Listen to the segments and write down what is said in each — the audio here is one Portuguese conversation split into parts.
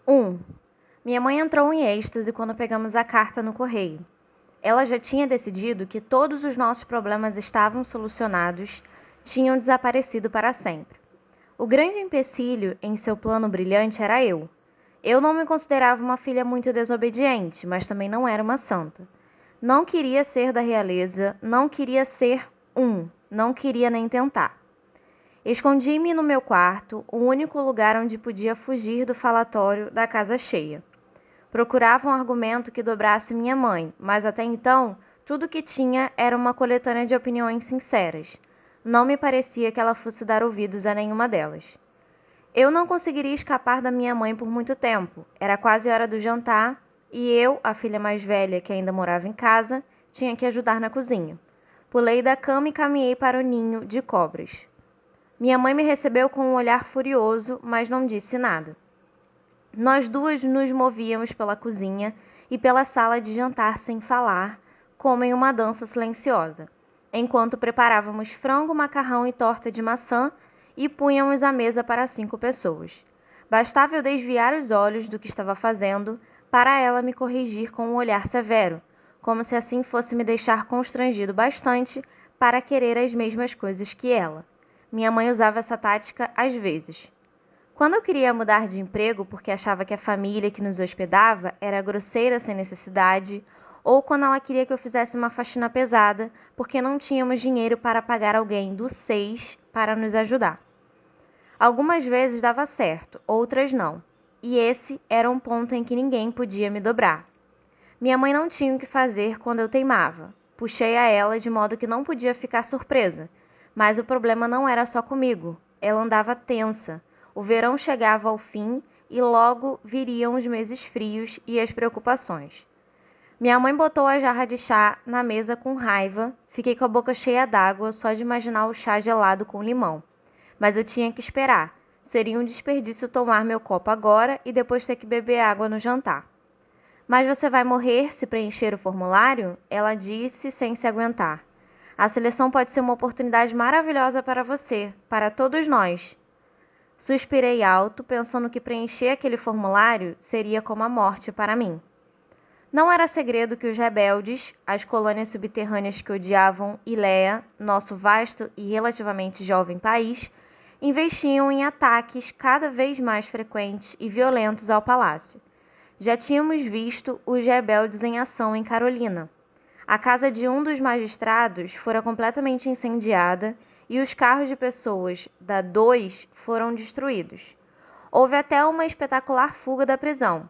1. Minha mãe entrou em êxtase quando pegamos a carta no correio. Ela já tinha decidido que todos os nossos problemas estavam solucionados, tinham desaparecido para sempre. O grande empecilho em seu plano brilhante era eu. Eu não me considerava uma filha muito desobediente, mas também não era uma santa. Não queria ser da realeza, não queria ser não queria nem tentar. Escondi-me no meu quarto, o único lugar onde podia fugir do falatório da casa cheia. Procurava um argumento que dobrasse minha mãe, mas até então tudo que tinha era uma coletânea de opiniões sinceras. Não me parecia que ela fosse dar ouvidos a nenhuma delas. Eu não conseguiria escapar da minha mãe por muito tempo. Era quase hora do jantar e eu, a filha mais velha que ainda morava em casa, tinha que ajudar na cozinha. Pulei da cama e caminhei para o ninho de cobras. Minha mãe me recebeu com um olhar furioso, mas não disse nada. Nós duas nos movíamos pela cozinha e pela sala de jantar sem falar, como em uma dança silenciosa, enquanto preparávamos frango, macarrão e torta de maçã e punhamos a mesa para 5 pessoas. Bastava eu desviar os olhos do que estava fazendo para ela me corrigir com um olhar severo, como se assim fosse me deixar constrangido bastante para querer as mesmas coisas que ela. Minha mãe usava essa tática às vezes. Quando eu queria mudar de emprego porque achava que a família que nos hospedava era grosseira sem necessidade, ou quando ela queria que eu fizesse uma faxina pesada porque não tínhamos dinheiro para pagar alguém do SEIS para nos ajudar. Algumas vezes dava certo, outras não, e esse era um ponto em que ninguém podia me dobrar. Minha mãe não tinha o que fazer quando eu teimava. Puxei a ela de modo que não podia ficar surpresa, mas o problema não era só comigo. Ela andava tensa. O verão chegava ao fim e logo viriam os meses frios e as preocupações. Minha mãe botou a jarra de chá na mesa com raiva. Fiquei com a boca cheia d'água só de imaginar o chá gelado com limão. Mas eu tinha que esperar. Seria um desperdício tomar meu copo agora e depois ter que beber água no jantar. Mas você vai morrer se preencher o formulário? Ela disse sem se aguentar. A seleção pode ser uma oportunidade maravilhosa para você, para todos nós. Suspirei alto, pensando que preencher aquele formulário seria como a morte para mim. Não era segredo que os rebeldes, as colônias subterrâneas que odiavam Iléa, nosso vasto e relativamente jovem país, investiam em ataques cada vez mais frequentes e violentos ao palácio. Já tínhamos visto os rebeldes em ação em Carolina. A casa de um dos magistrados fora completamente incendiada e os carros de pessoas da 2 foram destruídos. Houve até uma espetacular fuga da prisão.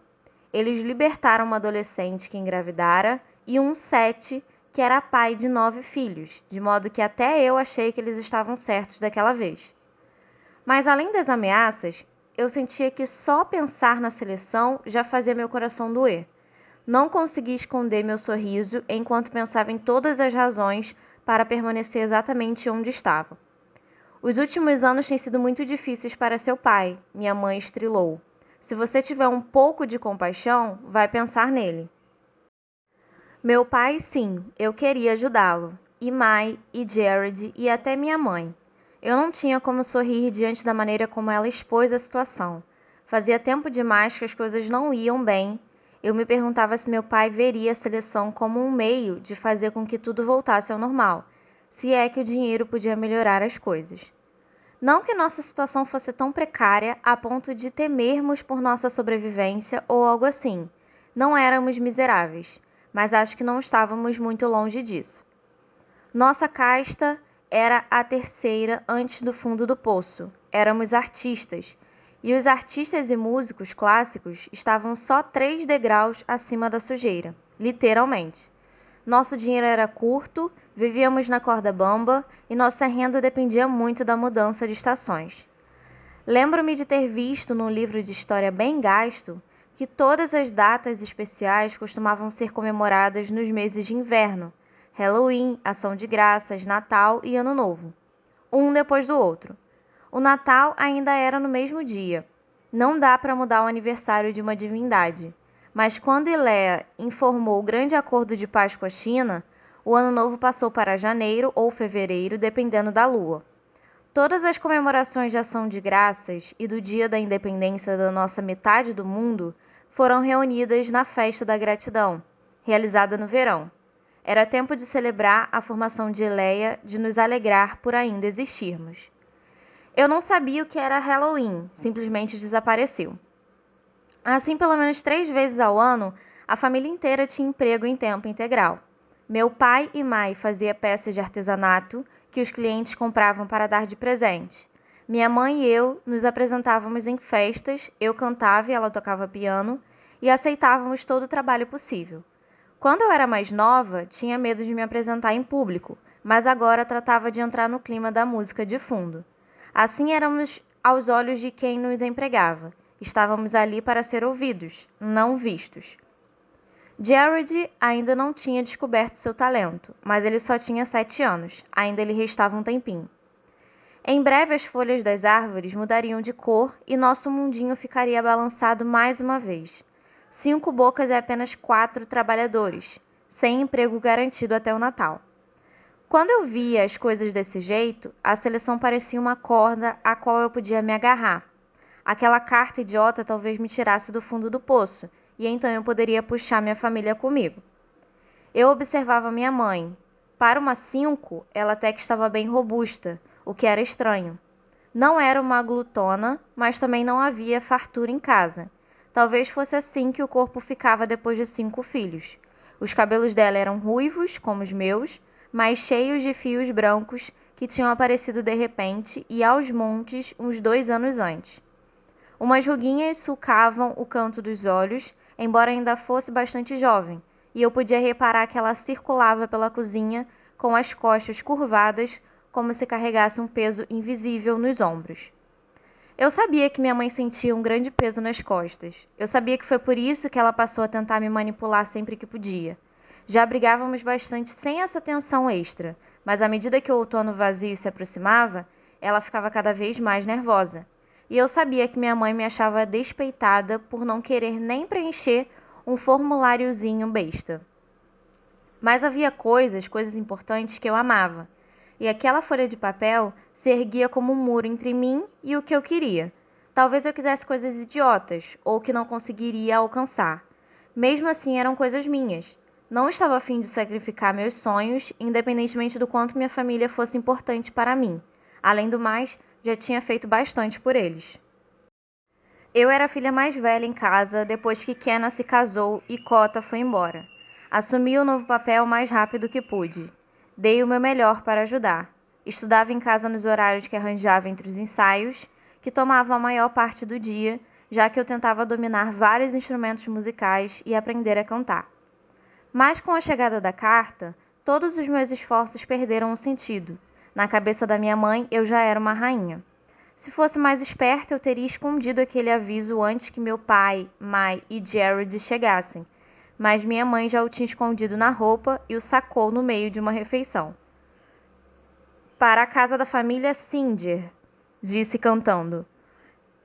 Eles libertaram uma adolescente que engravidara e um 7 que era pai de 9 filhos, de modo que até eu achei que eles estavam certos daquela vez. Mas além das ameaças, eu sentia que só pensar na seleção já fazia meu coração doer. Não consegui esconder meu sorriso enquanto pensava em todas as razões para permanecer exatamente onde estava. Os últimos anos têm sido muito difíceis para seu pai, minha mãe estrilou. Se você tiver um pouco de compaixão, vai pensar nele. Meu pai, sim, eu queria ajudá-lo. E Mai, e Jared, e até minha mãe. Eu não tinha como sorrir diante da maneira como ela expôs a situação. Fazia tempo demais que as coisas não iam bem. Eu me perguntava se meu pai veria a seleção como um meio de fazer com que tudo voltasse ao normal, se é que o dinheiro podia melhorar as coisas. Não que nossa situação fosse tão precária a ponto de temermos por nossa sobrevivência ou algo assim. Não éramos miseráveis, mas acho que não estávamos muito longe disso. Nossa casta era a terceira antes do fundo do poço. Éramos artistas. E os artistas e músicos clássicos estavam só 3 degraus acima da sujeira, literalmente. Nosso dinheiro era curto, vivíamos na corda bamba e nossa renda dependia muito da mudança de estações. Lembro-me de ter visto num livro de história bem gasto que todas as datas especiais costumavam ser comemoradas nos meses de inverno: Halloween, Ação de Graças, Natal e Ano Novo, um depois do outro. O Natal ainda era no mesmo dia. Não dá para mudar o aniversário de uma divindade. Mas quando Iléa informou o grande acordo de paz com a China, o Ano Novo passou para janeiro ou fevereiro, dependendo da lua. Todas as comemorações de Ação de Graças e do Dia da Independência da nossa metade do mundo foram reunidas na Festa da Gratidão, realizada no verão. Era tempo de celebrar a formação de Leia, de nos alegrar por ainda existirmos. Eu não sabia o que era Halloween, simplesmente desapareceu. Assim, pelo menos 3 vezes ao ano, a família inteira tinha emprego em tempo integral. Meu pai e mãe faziam peças de artesanato que os clientes compravam para dar de presente. Minha mãe e eu nos apresentávamos em festas, eu cantava e ela tocava piano, e aceitávamos todo o trabalho possível. Quando eu era mais nova, tinha medo de me apresentar em público, mas agora tratava de entrar no clima da música de fundo. Assim éramos aos olhos de quem nos empregava. Estávamos ali para ser ouvidos, não vistos. Jared ainda não tinha descoberto seu talento, mas ele só tinha 7 anos, ainda lhe restava um tempinho. Em breve as folhas das árvores mudariam de cor e nosso mundinho ficaria balançado mais uma vez. 5 bocas é apenas 4 trabalhadores, sem emprego garantido até o Natal. Quando eu via as coisas desse jeito, a seleção parecia uma corda a qual eu podia me agarrar. Aquela carta idiota talvez me tirasse do fundo do poço, e então eu poderia puxar minha família comigo. Eu observava minha mãe. Para uma 5, ela até que estava bem robusta, o que era estranho. Não era uma glutona, mas também não havia fartura em casa. Talvez fosse assim que o corpo ficava depois de 5 filhos. Os cabelos dela eram ruivos, como os meus, mas cheios de fios brancos que tinham aparecido de repente e aos montes uns 2 anos antes. Umas ruguinhas sulcavam o canto dos olhos, embora ainda fosse bastante jovem, e eu podia reparar que ela circulava pela cozinha com as costas curvadas, como se carregasse um peso invisível nos ombros. Eu sabia que minha mãe sentia um grande peso nas costas. Eu sabia que foi por isso que ela passou a tentar me manipular sempre que podia. Já brigávamos bastante sem essa tensão extra, mas à medida que o outono vazio se aproximava, ela ficava cada vez mais nervosa. E eu sabia que minha mãe me achava despeitada por não querer nem preencher um formuláriozinho besta. Mas havia coisas importantes que eu amava. E aquela folha de papel se erguia como um muro entre mim e o que eu queria. Talvez eu quisesse coisas idiotas ou que não conseguiria alcançar. Mesmo assim, eram coisas minhas. Não estava a fim de sacrificar meus sonhos, independentemente do quanto minha família fosse importante para mim. Além do mais, já tinha feito bastante por eles. Eu era a filha mais velha em casa depois que Kenna se casou e Cota foi embora. Assumi o novo papel o mais rápido que pude. Dei o meu melhor para ajudar. Estudava em casa nos horários que arranjava entre os ensaios, que tomavam a maior parte do dia, já que eu tentava dominar vários instrumentos musicais e aprender a cantar. Mas com a chegada da carta, todos os meus esforços perderam o sentido. Na cabeça da minha mãe, eu já era uma rainha. Se fosse mais esperta, eu teria escondido aquele aviso antes que meu pai, Mai e Jared chegassem. Mas minha mãe já o tinha escondido na roupa e o sacou no meio de uma refeição. Para a casa da família Singer, disse cantando.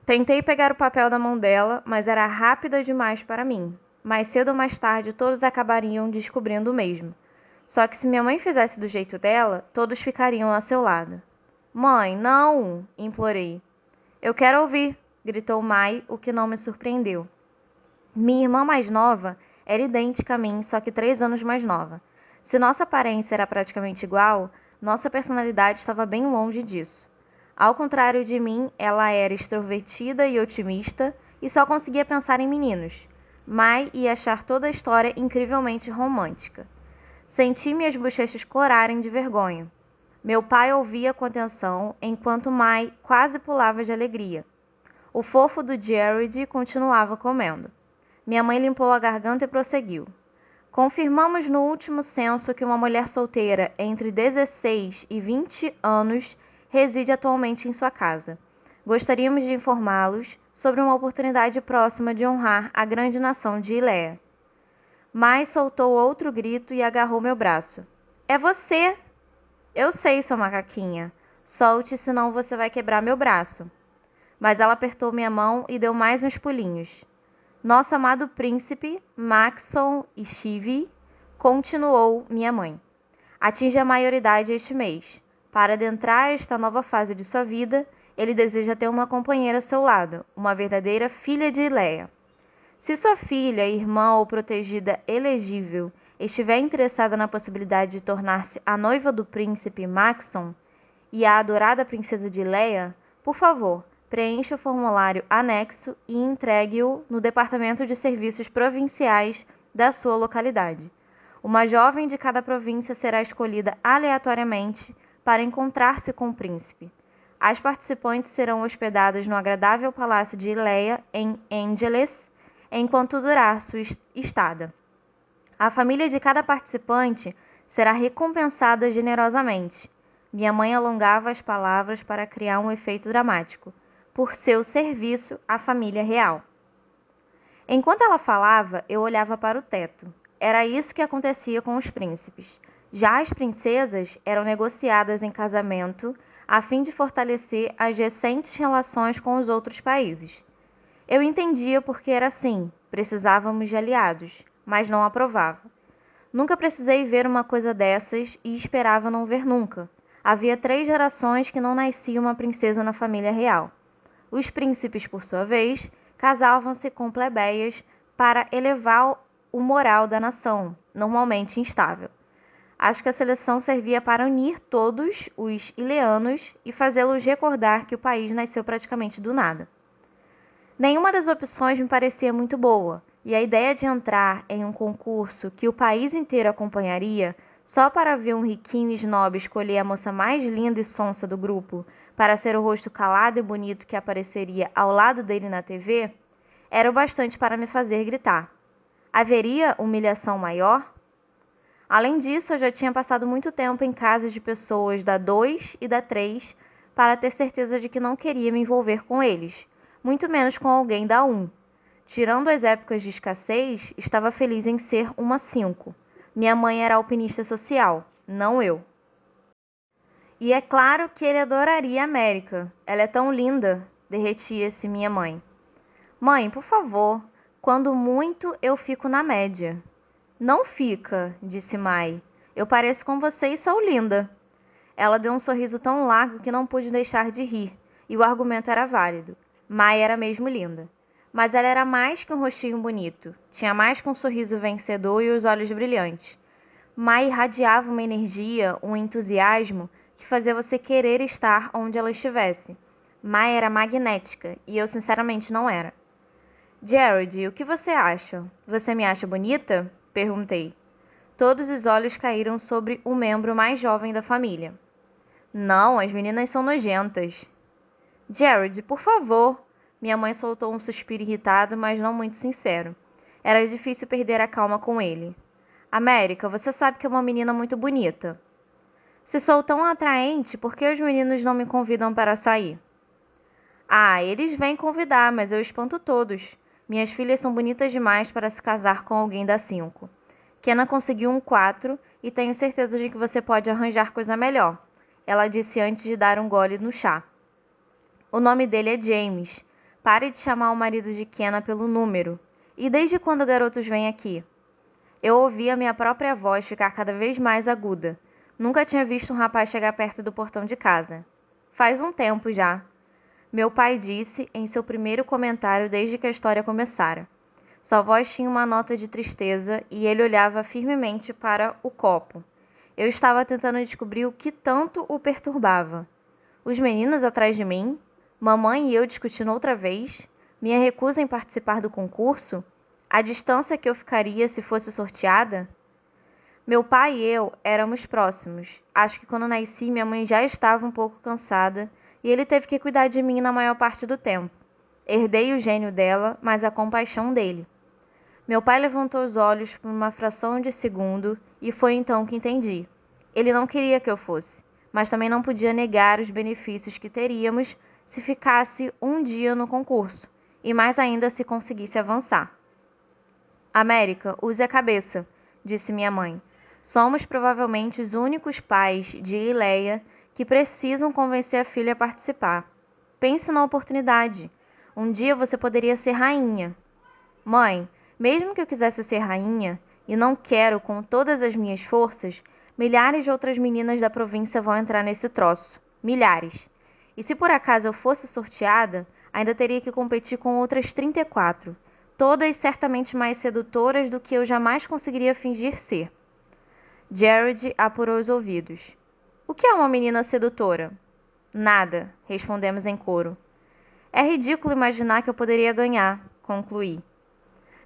Tentei pegar o papel da mão dela, mas era rápida demais para mim. Mais cedo ou mais tarde, todos acabariam descobrindo o mesmo. Só que se minha mãe fizesse do jeito dela, todos ficariam a seu lado. Mãe, não! Implorei. Eu quero ouvir, gritou Mai, o que não me surpreendeu. Minha irmã mais nova era idêntica a mim, só que 3 anos mais nova. Se nossa aparência era praticamente igual, nossa personalidade estava bem longe disso. Ao contrário de mim, ela era extrovertida e otimista e só conseguia pensar em meninos. Mai ia achar toda a história incrivelmente romântica. Senti minhas bochechas corarem de vergonha. Meu pai ouvia com atenção, enquanto Mai quase pulava de alegria. O fofo do Jared continuava comendo. Minha mãe limpou a garganta e prosseguiu. Confirmamos no último censo que uma mulher solteira entre 16 e 20 anos reside atualmente em sua casa. Gostaríamos de informá-los sobre uma oportunidade próxima de honrar a grande nação de Iléia. Mai soltou outro grito e agarrou meu braço. É você! Eu sei, sua macaquinha. Solte, senão você vai quebrar meu braço. Mas ela apertou minha mão e deu mais uns pulinhos. Nosso amado príncipe, Maxon Shivi, continuou minha mãe. Atinge a maioridade este mês. Para adentrar esta nova fase de sua vida, ele deseja ter uma companheira a seu lado, uma verdadeira filha de Leia. Se sua filha, irmã ou protegida elegível estiver interessada na possibilidade de tornar-se a noiva do príncipe Maxon e a adorada princesa de Leia, por favor, preencha o formulário anexo e entregue-o no Departamento de Serviços Provinciais da sua localidade. Uma jovem de cada província será escolhida aleatoriamente para encontrar-se com o príncipe. As participantes serão hospedadas no agradável palácio de Leia, em Angeles, enquanto durar sua estada. A família de cada participante será recompensada generosamente. Minha mãe alongava as palavras para criar um efeito dramático, por seu serviço à família real. Enquanto ela falava, eu olhava para o teto. Era isso que acontecia com os príncipes. Já as princesas eram negociadas em casamento a fim de fortalecer as recentes relações com os outros países. Eu entendia porque era assim, precisávamos de aliados, mas não aprovava. Nunca precisei ver uma coisa dessas e esperava não ver nunca. Havia 3 gerações que não nascia uma princesa na família real. Os príncipes, por sua vez, casavam-se com plebeias para elevar o moral da nação, normalmente instável. Acho que a seleção servia para unir todos os ileanos e fazê-los recordar que o país nasceu praticamente do nada. Nenhuma das opções me parecia muito boa, e a ideia de entrar em um concurso que o país inteiro acompanharia só para ver um riquinho snob escolher a moça mais linda e sonsa do grupo para ser o rosto calado e bonito que apareceria ao lado dele na TV, era o bastante para me fazer gritar. Haveria humilhação maior? Além disso, eu já tinha passado muito tempo em casas de pessoas da 2 e da 3 para ter certeza de que não queria me envolver com eles, muito menos com alguém da 1. Tirando as épocas de escassez, estava feliz em ser uma 5. Minha mãe era alpinista social, não eu. E é claro que ele adoraria a América. Ela é tão linda, derretia-se minha mãe. Mãe, por favor, quando muito eu fico na média. Não fica, disse Mai. Eu pareço com você e sou linda. Ela deu um sorriso tão largo que não pude deixar de rir, e o argumento era válido. Mai era mesmo linda. Mas ela era mais que um rostinho bonito. Tinha mais que um sorriso vencedor e os olhos brilhantes. Mai irradiava uma energia, um entusiasmo que fazia você querer estar onde ela estivesse. Mai era magnética, e eu sinceramente não era. Jared, o que você acha? Você me acha bonita? Perguntei. Todos os olhos caíram sobre o membro mais jovem da família. Não, as meninas são nojentas. Jared, por favor. Minha mãe soltou um suspiro irritado, mas não muito sincero. Era difícil perder a calma com ele. América, você sabe que é uma menina muito bonita. Se sou tão atraente, por que os meninos não me convidam para sair? Ah, eles vêm convidar, mas eu espanto todos. Minhas filhas são bonitas demais para se casar com alguém da 5. Kenna conseguiu um 4 e tenho certeza de que você pode arranjar coisa melhor. Ela disse antes de dar um gole no chá. O nome dele é James. Pare de chamar o marido de Kenna pelo número. E desde quando garotos vêm aqui? Eu ouvi a minha própria voz ficar cada vez mais aguda. Nunca tinha visto um rapaz chegar perto do portão de casa. Faz um tempo já. Meu pai disse em seu primeiro comentário desde que a história começara. Sua voz tinha uma nota de tristeza e ele olhava firmemente para o copo. Eu estava tentando descobrir o que tanto o perturbava. Os meninos atrás de mim? Mamãe e eu discutindo outra vez? Minha recusa em participar do concurso? A distância que eu ficaria se fosse sorteada? Meu pai e eu éramos próximos. Acho que quando nasci minha mãe já estava um pouco cansada e ele teve que cuidar de mim na maior parte do tempo. Herdei o gênio dela, mas a compaixão dele. Meu pai levantou os olhos por uma fração de segundo e foi então que entendi. Ele não queria que eu fosse, mas também não podia negar os benefícios que teríamos se ficasse um dia no concurso, e mais ainda se conseguisse avançar. América, use a cabeça, disse minha mãe. Somos provavelmente os únicos pais de Ileia que precisam convencer a filha a participar. Pense na oportunidade. Um dia você poderia ser rainha. Mãe, mesmo que eu quisesse ser rainha, e não quero com todas as minhas forças, Milhares de outras meninas da província vão entrar nesse troço. Milhares. E se por acaso eu fosse sorteada, ainda teria que competir com outras 34, todas certamente mais sedutoras do que eu jamais conseguiria fingir ser. Jared apurou os ouvidos. O que é uma menina sedutora? Nada, respondemos em coro. É ridículo imaginar que eu poderia ganhar, concluí.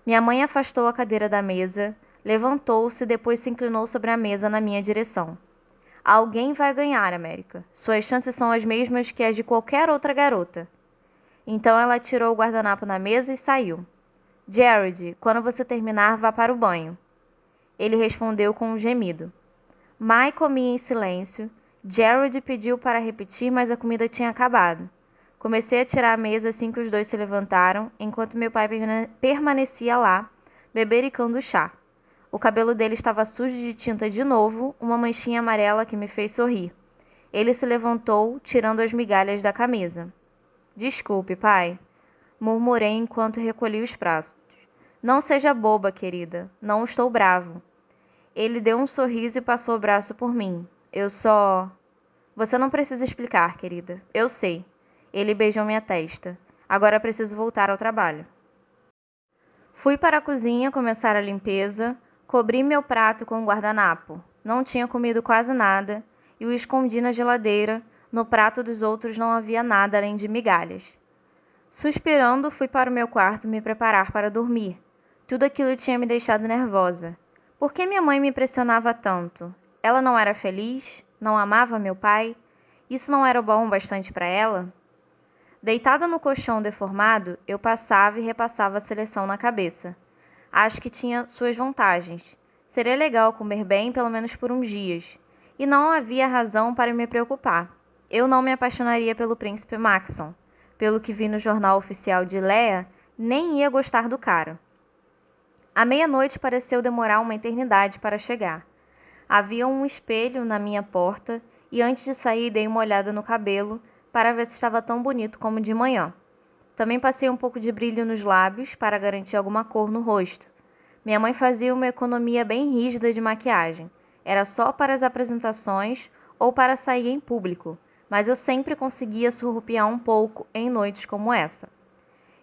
Minha mãe afastou a cadeira da mesa, levantou-se e depois se inclinou sobre a mesa na minha direção. Alguém vai ganhar, América. Suas chances são as mesmas que as de qualquer outra garota. Então ela tirou o guardanapo na mesa e saiu. Jared, quando você terminar, vá para o banho. Ele respondeu com um gemido. Mai comia em silêncio. Jared pediu para repetir, mas a comida tinha acabado. Comecei a tirar a mesa assim que os dois se levantaram, enquanto meu pai permanecia lá, bebericando o chá. O cabelo dele estava sujo de tinta de novo, uma manchinha amarela que me fez sorrir. Ele se levantou, tirando as migalhas da camisa. Desculpe, pai, murmurei enquanto recolhi os pratos. Não seja boba, querida. Não estou bravo. Ele deu um sorriso e passou o braço por mim. Eu só... Você não precisa explicar, querida. Eu sei. Ele beijou minha testa. Agora preciso voltar ao trabalho. Fui para a cozinha começar a limpeza, cobri meu prato com um guardanapo. Não tinha comido quase nada e o escondi na geladeira. No prato dos outros não havia nada além de migalhas. Suspirando, fui para o meu quarto me preparar para dormir. Tudo aquilo tinha me deixado nervosa. Por que minha mãe me pressionava tanto? Ela não era feliz? Não amava meu pai? Isso não era bom o bastante para ela? Deitada no colchão deformado, eu passava e repassava a seleção na cabeça. Acho que tinha suas vantagens. Seria legal comer bem pelo menos por uns dias. E não havia razão para me preocupar. Eu não me apaixonaria pelo príncipe Maxon. Pelo que vi no jornal oficial de Leia, nem ia gostar do cara. A meia-noite pareceu demorar uma eternidade para chegar. Havia um espelho na minha porta e antes de sair dei uma olhada no cabelo para ver se estava tão bonito como de manhã. Também passei um pouco de brilho nos lábios para garantir alguma cor no rosto. Minha mãe fazia uma economia bem rígida de maquiagem. Era só para as apresentações ou para sair em público, mas eu sempre conseguia surrupiar um pouco em noites como essa.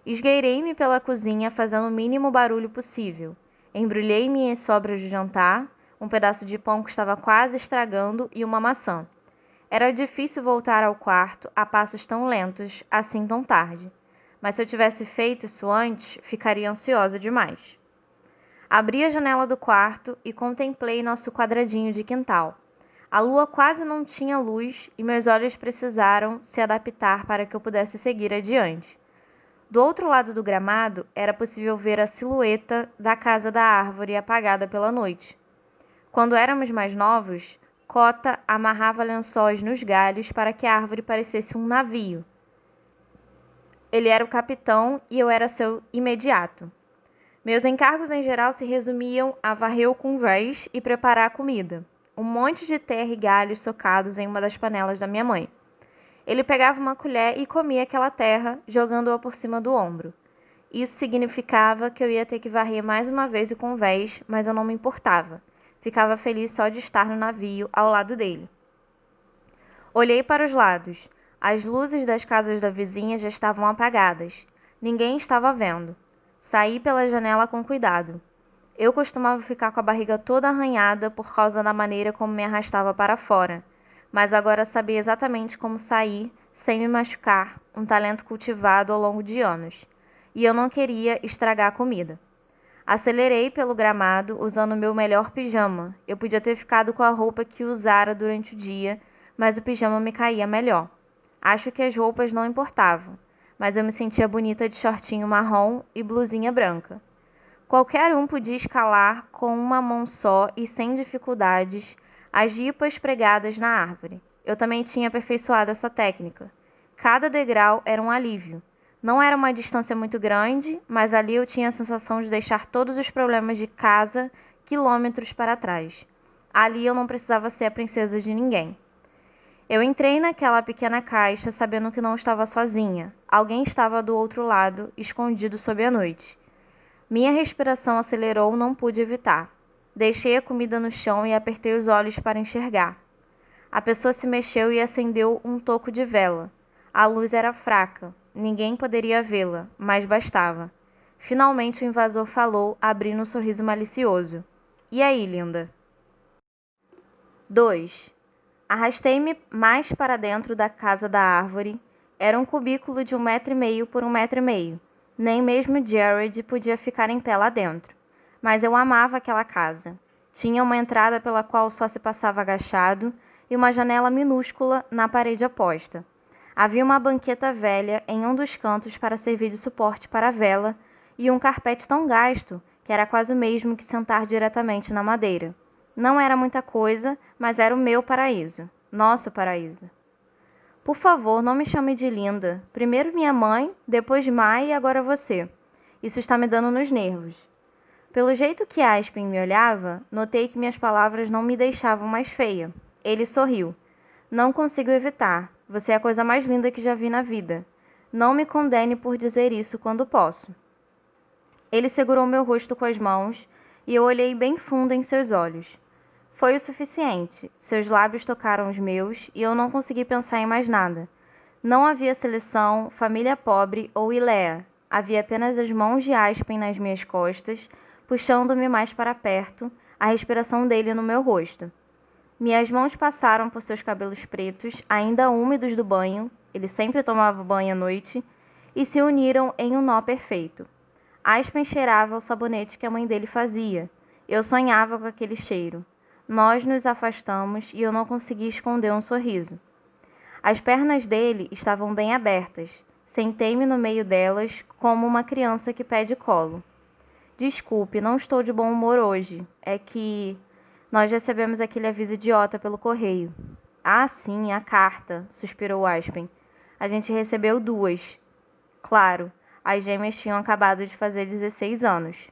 Esgueirei-me pela cozinha fazendo o mínimo barulho possível. Embrulhei minhas sobras de jantar, um pedaço de pão que estava quase estragando e uma maçã. Era difícil voltar ao quarto a passos tão lentos, assim tão tarde. Mas se eu tivesse feito isso antes, ficaria ansiosa demais. Abri a janela do quarto e contemplei nosso quadradinho de quintal. A lua quase não tinha luz e meus olhos precisaram se adaptar para que eu pudesse seguir adiante. Do outro lado do gramado, era possível ver a silhueta da casa da árvore apagada pela noite. Quando éramos mais novos, Cota amarrava lençóis nos galhos para que a árvore parecesse um navio. Ele era o capitão e eu era seu imediato. Meus encargos em geral se resumiam a varrer o convés e preparar a comida. Um monte de terra e galhos socados em uma das panelas da minha mãe. Ele pegava uma colher e comia aquela terra, jogando-a por cima do ombro. Isso significava que eu ia ter que varrer mais uma vez o convés, mas eu não me importava. Ficava feliz só de estar no navio ao lado dele. Olhei para os lados. As luzes das casas da vizinha já estavam apagadas. Ninguém estava vendo. Saí pela janela com cuidado. Eu costumava ficar com a barriga toda arranhada por causa da maneira como me arrastava para fora, mas agora sabia exatamente como sair sem me machucar, um talento cultivado ao longo de anos. E eu não queria estragar a comida. Acelerei pelo gramado usando meu melhor pijama. Eu podia ter ficado com a roupa que usara durante o dia, mas o pijama me caía melhor. Acho que as roupas não importavam, mas eu me sentia bonita de shortinho marrom e blusinha branca. Qualquer um podia escalar com uma mão só e sem dificuldades as jipas pregadas na árvore. Eu também tinha aperfeiçoado essa técnica. Cada degrau era um alívio. Não era uma distância muito grande, mas ali eu tinha a sensação de deixar todos os problemas de casa quilômetros para trás. Ali eu não precisava ser a princesa de ninguém. Eu entrei naquela pequena caixa sabendo que não estava sozinha. Alguém estava do outro lado, escondido sob a noite. Minha respiração acelerou, não pude evitar. Deixei a comida no chão e apertei os olhos para enxergar. A pessoa se mexeu e acendeu um toco de vela. A luz era fraca, ninguém poderia vê-la, mas bastava. Finalmente o invasor falou, abrindo um sorriso malicioso. E aí, linda? 2. Arrastei-me mais para dentro da casa da árvore. Era um cubículo de 1,5 m por 1,5 m. Nem mesmo Jared podia ficar em pé lá dentro. Mas eu amava aquela casa. Tinha uma entrada pela qual só se passava agachado e uma janela minúscula na parede oposta. Havia uma banqueta velha em um dos cantos para servir de suporte para a vela e um carpete tão gasto que era quase o mesmo que sentar diretamente na madeira. Não era muita coisa, mas era o meu paraíso. Nosso paraíso. Por favor, não me chame de linda. Primeiro minha mãe, depois Mai e agora você. Isso está me dando nos nervos. Pelo jeito que Aspen me olhava, notei que minhas palavras não me deixavam mais feia. Ele sorriu. Não consigo evitar. Você é a coisa mais linda que já vi na vida. Não me condene por dizer isso quando posso. Ele segurou meu rosto com as mãos e eu olhei bem fundo em seus olhos. Foi o suficiente. Seus lábios tocaram os meus e eu não consegui pensar em mais nada. Não havia seleção, família pobre ou Ilea. Havia apenas as mãos de Aspen nas minhas costas, puxando-me mais para perto, a respiração dele no meu rosto. Minhas mãos passaram por seus cabelos pretos, ainda úmidos do banho, ele sempre tomava banho à noite, e se uniram em um nó perfeito. Aspen cheirava o sabonete que a mãe dele fazia. Eu sonhava com aquele cheiro. Nós nos afastamos e eu não consegui esconder um sorriso. As pernas dele estavam bem abertas. Sentei-me no meio delas, como uma criança que pede colo. Desculpe, não estou de bom humor hoje. É que nós recebemos aquele aviso idiota pelo correio. Ah, sim, a carta, suspirou Aspen. A gente recebeu 2. Claro, as gêmeas tinham acabado de fazer 16 anos.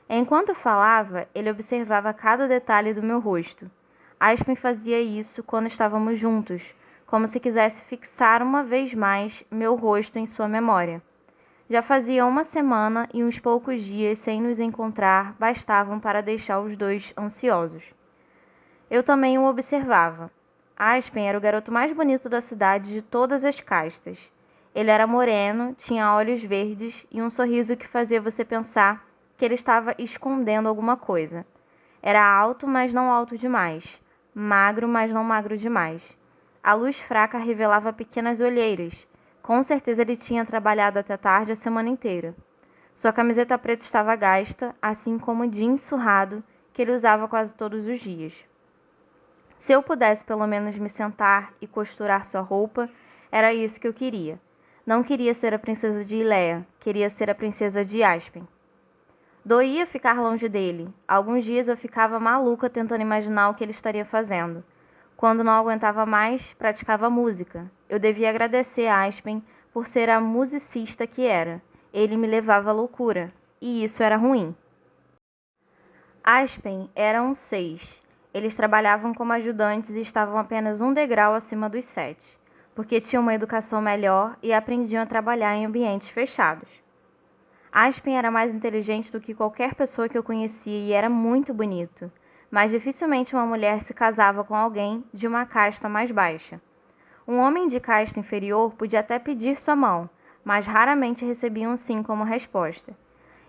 Enquanto falava, ele observava cada detalhe do meu rosto. Aspen fazia isso quando estávamos juntos, como se quisesse fixar uma vez mais meu rosto em sua memória. Já fazia uma semana e uns poucos dias sem nos encontrar bastavam para deixar os dois ansiosos. Eu também o observava. Aspen era o garoto mais bonito da cidade de todas as castas. Ele era moreno, tinha olhos verdes e um sorriso que fazia você pensar que ele estava escondendo alguma coisa. Era alto, mas não alto demais. Magro, mas não magro demais. A luz fraca revelava pequenas olheiras. Com certeza ele tinha trabalhado até tarde a semana inteira. Sua camiseta preta estava gasta, assim como o jeans surrado que ele usava quase todos os dias. Se eu pudesse pelo menos me sentar e costurar sua roupa, era isso que eu queria. Não queria ser a princesa de Ilea, queria ser a princesa de Aspen. Doía ficar longe dele. Alguns dias eu ficava maluca tentando imaginar o que ele estaria fazendo. Quando não aguentava mais, praticava música. Eu devia agradecer a Aspen por ser a musicista que era. Ele me levava à loucura. E isso era ruim. Aspen era um 6. Eles trabalhavam como ajudantes e estavam apenas um degrau acima dos 7, porque tinham uma educação melhor e aprendiam a trabalhar em ambientes fechados. Aspen era mais inteligente do que qualquer pessoa que eu conhecia e era muito bonito, mas dificilmente uma mulher se casava com alguém de uma casta mais baixa. Um homem de casta inferior podia até pedir sua mão, mas raramente recebia um sim como resposta.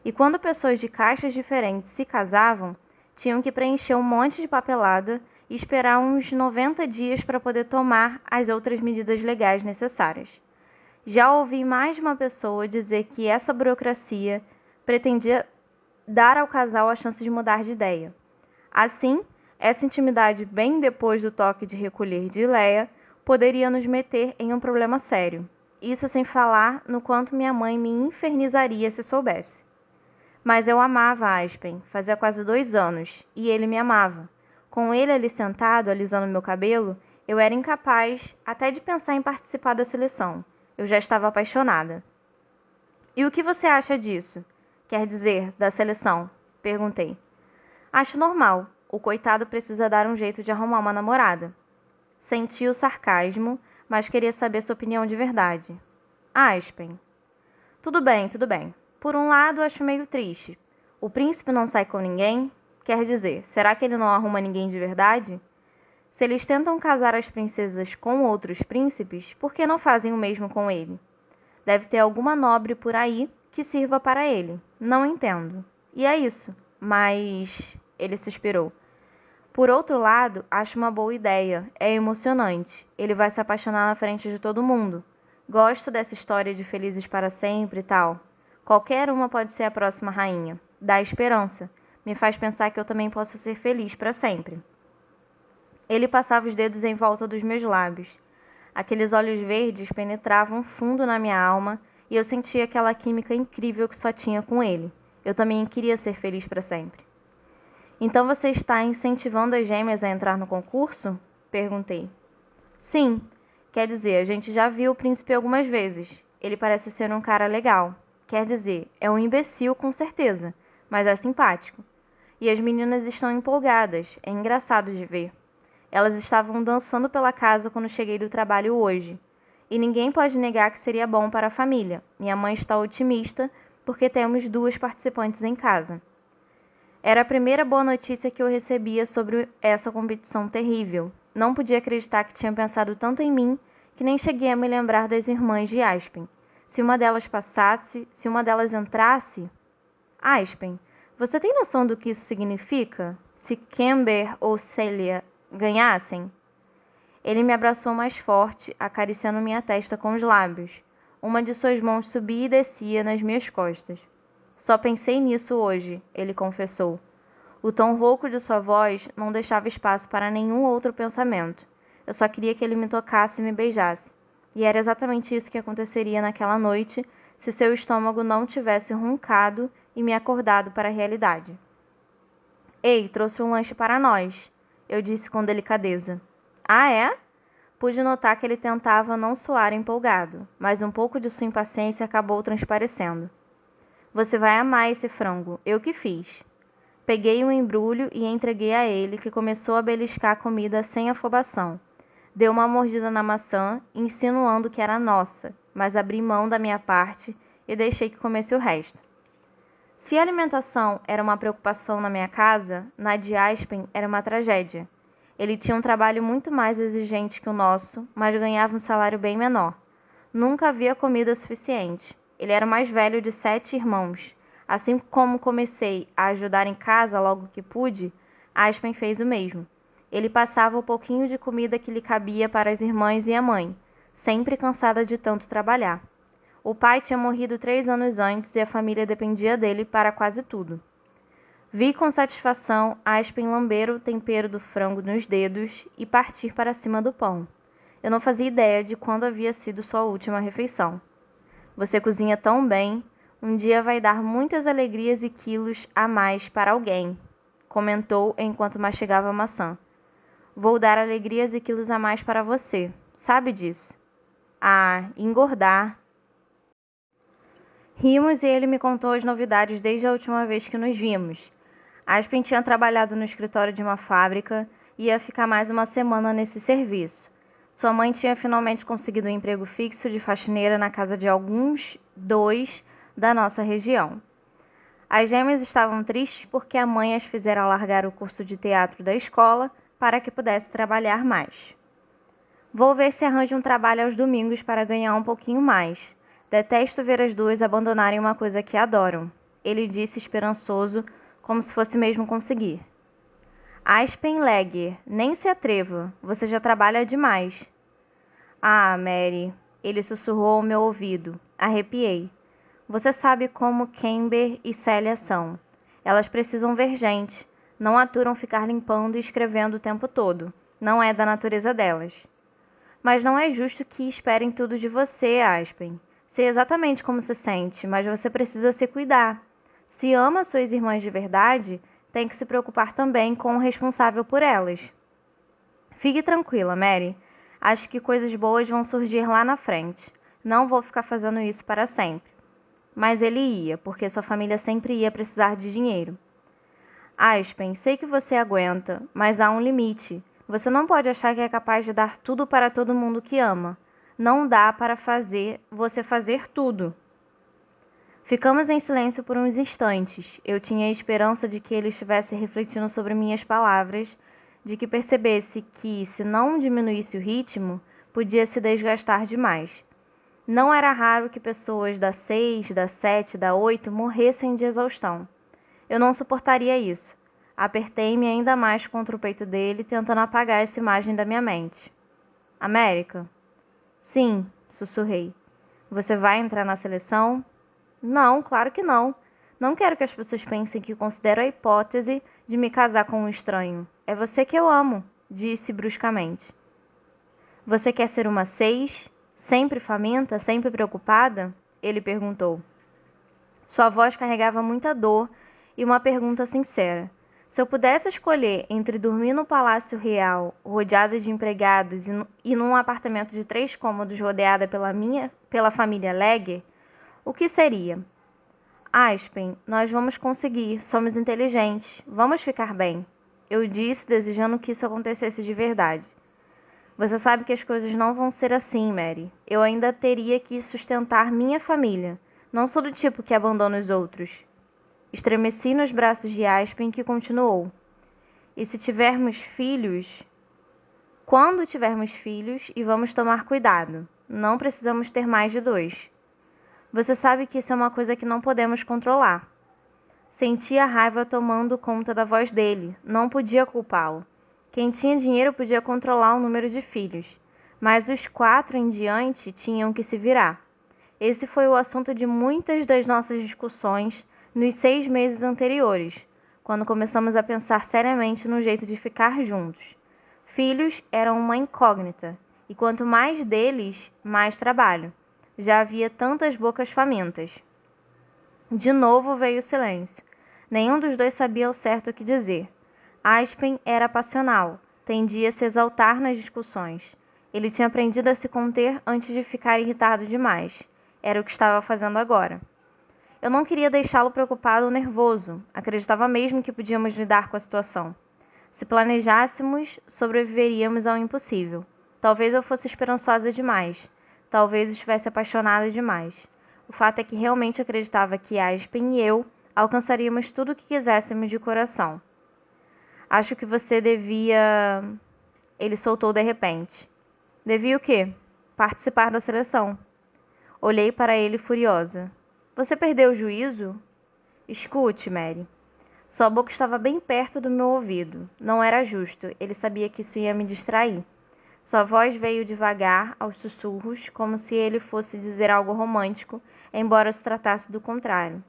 E quando pessoas de castas diferentes se casavam, tinham que preencher um monte de papelada e esperar uns 90 dias para poder tomar as outras medidas legais necessárias. Já ouvi mais de uma pessoa dizer que essa burocracia pretendia dar ao casal a chance de mudar de ideia. Assim, essa intimidade bem depois do toque de recolher de Leia poderia nos meter em um problema sério. Isso sem falar no quanto minha mãe me infernizaria se soubesse. Mas eu amava Aspen, fazia quase 2 anos, e ele me amava. Com ele ali sentado, alisando meu cabelo, eu era incapaz até de pensar em participar da seleção. Eu já estava apaixonada. E o que você acha disso? Quer dizer, da seleção? Perguntei. Acho normal. O coitado precisa dar um jeito de arrumar uma namorada. Senti o sarcasmo, mas queria saber sua opinião de verdade. Aspen. Tudo bem, tudo bem. Por um lado, acho meio triste. O príncipe não sai com ninguém? Quer dizer, será que ele não arruma ninguém de verdade? Se eles tentam casar as princesas com outros príncipes, por que não fazem o mesmo com ele? Deve ter alguma nobre por aí que sirva para ele. Não entendo. E é isso. Mas... Ele suspirou. Por outro lado, acho uma boa ideia. É emocionante. Ele vai se apaixonar na frente de todo mundo. Gosto dessa história de felizes para sempre e tal. Qualquer uma pode ser a próxima rainha. Dá esperança. Me faz pensar que eu também posso ser feliz para sempre. Ele passava os dedos em volta dos meus lábios. Aqueles olhos verdes penetravam fundo na minha alma e eu sentia aquela química incrível que só tinha com ele. Eu também queria ser feliz para sempre. Então você está incentivando as gêmeas a entrar no concurso? Perguntei. Sim. Quer dizer, a gente já viu o príncipe algumas vezes. Ele parece ser um cara legal. Quer dizer, é um imbecil com certeza, mas é simpático. E as meninas estão empolgadas. É engraçado de ver. Elas estavam dançando pela casa quando cheguei do trabalho hoje. E ninguém pode negar que seria bom para a família. Minha mãe está otimista porque temos 2 participantes em casa. Era a primeira boa notícia que eu recebia sobre essa competição terrível. Não podia acreditar que tinha pensado tanto em mim que nem cheguei a me lembrar das irmãs de Aspen. Se uma delas passasse, se uma delas entrasse... Aspen, você tem noção do que isso significa? Se Camber ou Celia ganhassem? Ele me abraçou mais forte, acariciando minha testa com os lábios. Uma de suas mãos subia e descia nas minhas costas. Só pensei nisso hoje, ele confessou. O tom rouco de sua voz não deixava espaço para nenhum outro pensamento. Eu só queria que ele me tocasse e me beijasse. E era exatamente isso que aconteceria naquela noite se seu estômago não tivesse roncado e me acordado para a realidade. Ei, trouxe um lanche para nós, eu disse com delicadeza. Ah, é? Pude notar que ele tentava não soar empolgado, mas um pouco de sua impaciência acabou transparecendo. Você vai amar esse frango, eu que fiz. Peguei um embrulho e entreguei a ele, que começou a beliscar a comida sem afobação. Deu uma mordida na maçã, insinuando que era nossa, mas abri mão da minha parte e deixei que comesse o resto. Se a alimentação era uma preocupação na minha casa, na de Aspen era uma tragédia. Ele tinha um trabalho muito mais exigente que o nosso, mas ganhava um salário bem menor. Nunca havia comida suficiente. Ele era o mais velho de 7 irmãos. Assim como comecei a ajudar em casa logo que pude, Aspen fez o mesmo. Ele passava o pouquinho de comida que lhe cabia para as irmãs e a mãe, sempre cansada de tanto trabalhar. O pai tinha morrido 3 anos antes e a família dependia dele para quase tudo. Vi com satisfação Aspen lamber o tempero do frango nos dedos e partir para cima do pão. Eu não fazia ideia de quando havia sido sua última refeição. Você cozinha tão bem, um dia vai dar muitas alegrias e quilos a mais para alguém, comentou enquanto mastigava a maçã. Vou dar alegrias e quilos a mais para você, sabe disso? Ah, engordar. Rimos e ele me contou as novidades desde a última vez que nos vimos. Aspen tinha trabalhado no escritório de uma fábrica e ia ficar mais uma semana nesse serviço. Sua mãe tinha finalmente conseguido um emprego fixo de faxineira na casa de alguns 2 da nossa região. As gêmeas estavam tristes porque a mãe as fizera largar o curso de teatro da escola para que pudesse trabalhar mais. Vou ver se arranjo um trabalho aos domingos para ganhar um pouquinho mais. Detesto ver as 2 abandonarem uma coisa que adoram, ele disse esperançoso, como se fosse mesmo conseguir. Aspen Legger, nem se atreva, você já trabalha demais. Ah, Mary, ele sussurrou ao meu ouvido. Arrepiei. Você sabe como Camber e Célia são. Elas precisam ver gente, não aturam ficar limpando e escrevendo o tempo todo. Não é da natureza delas. Mas não é justo que esperem tudo de você, Aspen. Sei exatamente como se sente, mas você precisa se cuidar. Se ama suas irmãs de verdade, tem que se preocupar também com o responsável por elas. Fique tranquila, Mary. Acho que coisas boas vão surgir lá na frente. Não vou ficar fazendo isso para sempre. Mas ele ia, porque sua família sempre ia precisar de dinheiro. Aspen, sei que você aguenta, mas há um limite. Você não pode achar que é capaz de dar tudo para todo mundo que ama. Não dá para você fazer tudo. Ficamos em silêncio por uns instantes. Eu tinha a esperança de que ele estivesse refletindo sobre minhas palavras, de que percebesse que, se não diminuísse o ritmo, podia se desgastar demais. Não era raro que pessoas da 6, da 7, da 8 morressem de exaustão. Eu não suportaria isso. Apertei-me ainda mais contra o peito dele, tentando apagar essa imagem da minha mente. América? Sim, sussurrei. Você vai entrar na seleção? Não, claro que não. Não quero que as pessoas pensem que considero a hipótese de me casar com um estranho. É você que eu amo, disse bruscamente. Você quer ser uma 6? Sempre faminta, sempre preocupada? Ele perguntou. Sua voz carregava muita dor e uma pergunta sincera. Se eu pudesse escolher entre dormir no Palácio Real, rodeada de empregados, e num apartamento de 3 cômodos rodeada pela família Legge, o que seria? Aspen, nós vamos conseguir, somos inteligentes, vamos ficar bem. Eu disse, desejando que isso acontecesse de verdade. Você sabe que as coisas não vão ser assim, Mary. Eu ainda teria que sustentar minha família. Não sou do tipo que abandona os outros. Estremeci nos braços de Aspen, que continuou. E se tivermos filhos? Quando tivermos filhos, e vamos tomar cuidado. Não precisamos ter mais de 2. Você sabe que isso é uma coisa que não podemos controlar. Senti a raiva tomando conta da voz dele. Não podia culpá-lo. Quem tinha dinheiro podia controlar o número de filhos, mas os 4 em diante tinham que se virar. Esse foi o assunto de muitas das nossas discussões nos 6 meses anteriores, quando começamos a pensar seriamente no jeito de ficar juntos. Filhos eram uma incógnita, e quanto mais deles, mais trabalho. Já havia tantas bocas famintas. De novo veio o silêncio. Nenhum dos dois sabia ao certo o que dizer. Aspen era passional, tendia a se exaltar nas discussões. Ele tinha aprendido a se conter antes de ficar irritado demais. Era o que estava fazendo agora. Eu não queria deixá-lo preocupado ou nervoso. Acreditava mesmo que podíamos lidar com a situação. Se planejássemos, sobreviveríamos ao impossível. Talvez eu fosse esperançosa demais. Talvez estivesse apaixonada demais. O fato é que realmente acreditava que Aspen e eu alcançaríamos tudo o que quiséssemos de coração. Acho que você devia... Ele soltou de repente. Devia o quê? Participar da seleção. Olhei para ele furiosa. Você perdeu o juízo? Escute, Mary. Sua boca estava bem perto do meu ouvido. Não era justo. Ele sabia que isso ia me distrair. Sua voz veio devagar, aos sussurros, como se ele fosse dizer algo romântico, embora se tratasse do contrário.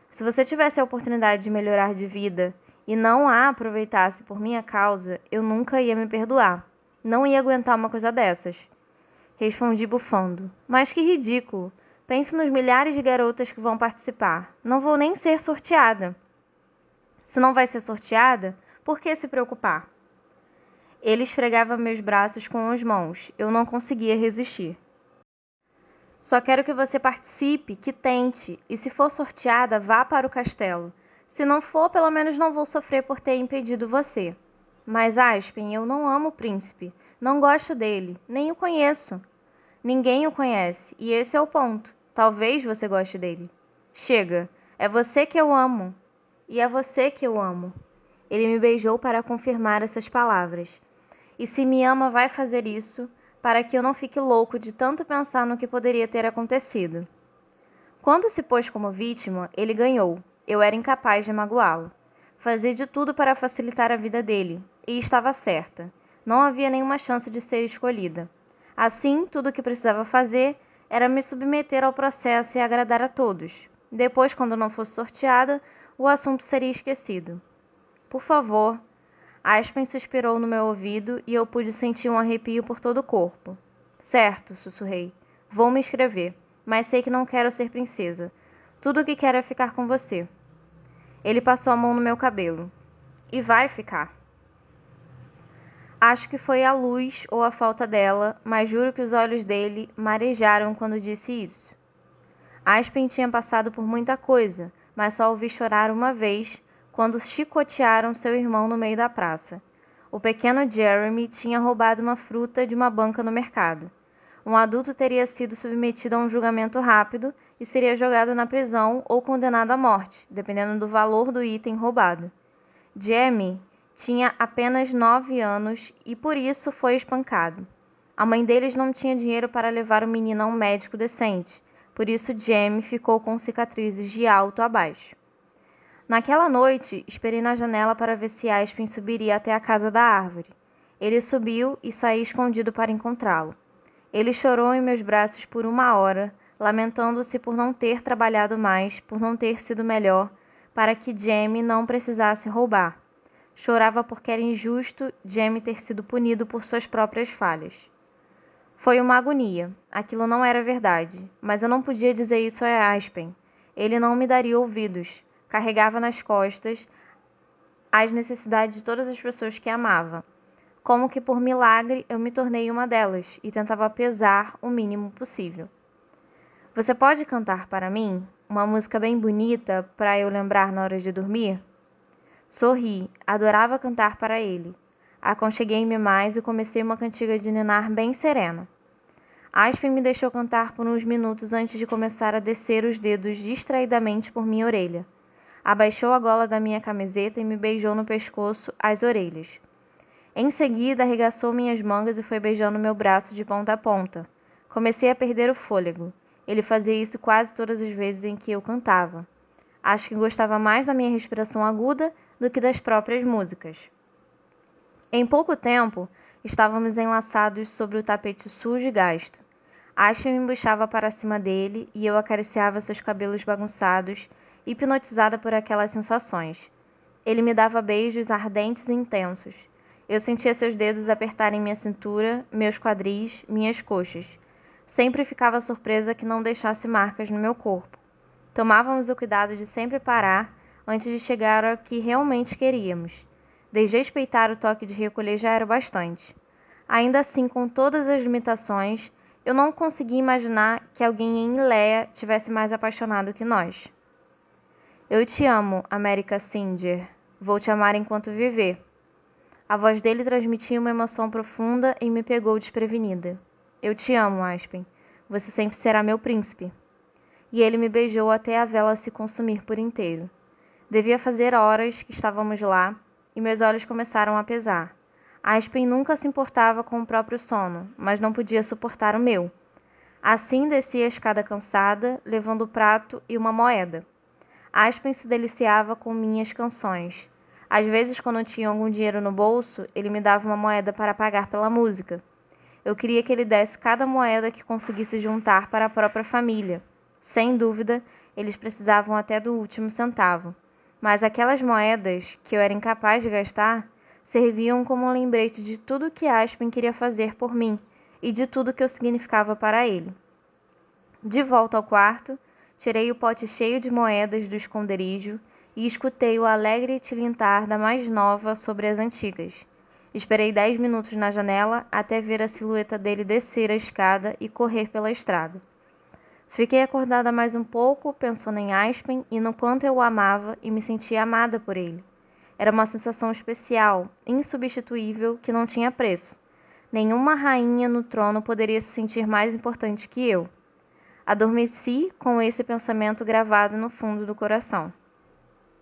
Se você tivesse a oportunidade de melhorar de vida e não a aproveitasse por minha causa, eu nunca ia me perdoar. Não ia aguentar uma coisa dessas. Respondi bufando. Mas que ridículo! Pense nos milhares de garotas que vão participar. Não vou nem ser sorteada. Se não vai ser sorteada, por que se preocupar? Ele esfregava meus braços com as mãos. Eu não conseguia resistir. Só quero que você participe, que tente, e se for sorteada, vá para o castelo. Se não for, pelo menos não vou sofrer por ter impedido você. Mas, Aspen, eu não amo o príncipe. Não gosto dele, nem o conheço. Ninguém o conhece, e esse é o ponto. Talvez você goste dele. Chega, é você que eu amo. E é você que eu amo. Ele me beijou para confirmar essas palavras. E se me ama, vai fazer isso, para que eu não fique louco de tanto pensar no que poderia ter acontecido. Quando se pôs como vítima, ele ganhou. Eu era incapaz de magoá-lo. Fazia de tudo para facilitar a vida dele, e estava certa. Não havia nenhuma chance de ser escolhida. Assim, tudo o que precisava fazer era me submeter ao processo e agradar a todos. Depois, quando não fosse sorteada, o assunto seria esquecido. Por favor. Aspen suspirou no meu ouvido e eu pude sentir um arrepio por todo o corpo. Certo, sussurrei. Vou me inscrever, mas sei que não quero ser princesa. Tudo o que quero é ficar com você. Ele passou a mão no meu cabelo. E vai ficar. Acho que foi a luz ou a falta dela, mas juro que os olhos dele marejaram quando disse isso. Aspen tinha passado por muita coisa, mas só o vi chorar uma vez, quando chicotearam seu irmão no meio da praça. O pequeno Jeremy tinha roubado uma fruta de uma banca no mercado. Um adulto teria sido submetido a um julgamento rápido e seria jogado na prisão ou condenado à morte, dependendo do valor do item roubado. Jamie tinha apenas 9 anos e por isso foi espancado. A mãe deles não tinha dinheiro para levar o menino a um médico decente, por isso Jamie ficou com cicatrizes de alto a baixo. Naquela noite, esperei na janela para ver se Aspen subiria até a casa da árvore. Ele subiu e saí escondido para encontrá-lo. Ele chorou em meus braços por 1 hora, lamentando-se por não ter trabalhado mais, por não ter sido melhor, para que Jamie não precisasse roubar. Chorava porque era injusto Jamie ter sido punido por suas próprias falhas. Foi uma agonia. Aquilo não era verdade, mas eu não podia dizer isso a Aspen. Ele não me daria ouvidos. Carregava nas costas as necessidades de todas as pessoas que amava. Como que por milagre eu me tornei uma delas e tentava pesar o mínimo possível. Você pode cantar para mim uma música bem bonita para eu lembrar na hora de dormir? Sorri, adorava cantar para ele. Aconcheguei-me mais e comecei uma cantiga de ninar bem serena. Aspen me deixou cantar por uns minutos antes de começar a descer os dedos distraidamente por minha orelha. Abaixou a gola da minha camiseta e me beijou no pescoço, as orelhas. Em seguida, arregaçou minhas mangas e foi beijando meu braço de ponta a ponta. Comecei a perder o fôlego. Ele fazia isso quase todas as vezes em que eu cantava. Acho que gostava mais da minha respiração aguda do que das próprias músicas. Em pouco tempo, estávamos enlaçados sobre o tapete sujo e gasto. Ashley me embuchava para cima dele e eu acariciava seus cabelos bagunçados, hipnotizada por aquelas sensações. Ele me dava beijos ardentes e intensos. Eu sentia seus dedos apertarem minha cintura, meus quadris, minhas coxas. Sempre ficava surpresa que não deixasse marcas no meu corpo. Tomávamos o cuidado de sempre parar antes de chegar ao que realmente queríamos. Desrespeitar o toque de recolher já era bastante. Ainda assim, com todas as limitações, eu não conseguia imaginar que alguém em Leia tivesse mais apaixonado que nós. Eu te amo, América Singer. Vou te amar enquanto viver. A voz dele transmitia uma emoção profunda e me pegou desprevenida. Eu te amo, Aspen. Você sempre será meu príncipe. E ele me beijou até a vela se consumir por inteiro. Devia fazer horas que estávamos lá e meus olhos começaram a pesar. Aspen nunca se importava com o próprio sono, mas não podia suportar o meu. Assim desci a escada cansada, levando o prato e uma moeda. Aspen se deliciava com minhas canções. Às vezes, quando tinha algum dinheiro no bolso, ele me dava uma moeda para pagar pela música. Eu queria que ele desse cada moeda que conseguisse juntar para a própria família. Sem dúvida, eles precisavam até do último centavo. Mas aquelas moedas, que eu era incapaz de gastar, serviam como um lembrete de tudo que Aspen queria fazer por mim e de tudo que eu significava para ele. De volta ao quarto, tirei o pote cheio de moedas do esconderijo e escutei o alegre tilintar da mais nova sobre as antigas. Esperei 10 minutos na janela até ver a silhueta dele descer a escada e correr pela estrada. Fiquei acordada mais um pouco, pensando em Aspen e no quanto eu o amava e me sentia amada por ele. Era uma sensação especial, insubstituível, que não tinha preço. Nenhuma rainha no trono poderia se sentir mais importante que eu. Adormeci com esse pensamento gravado no fundo do coração.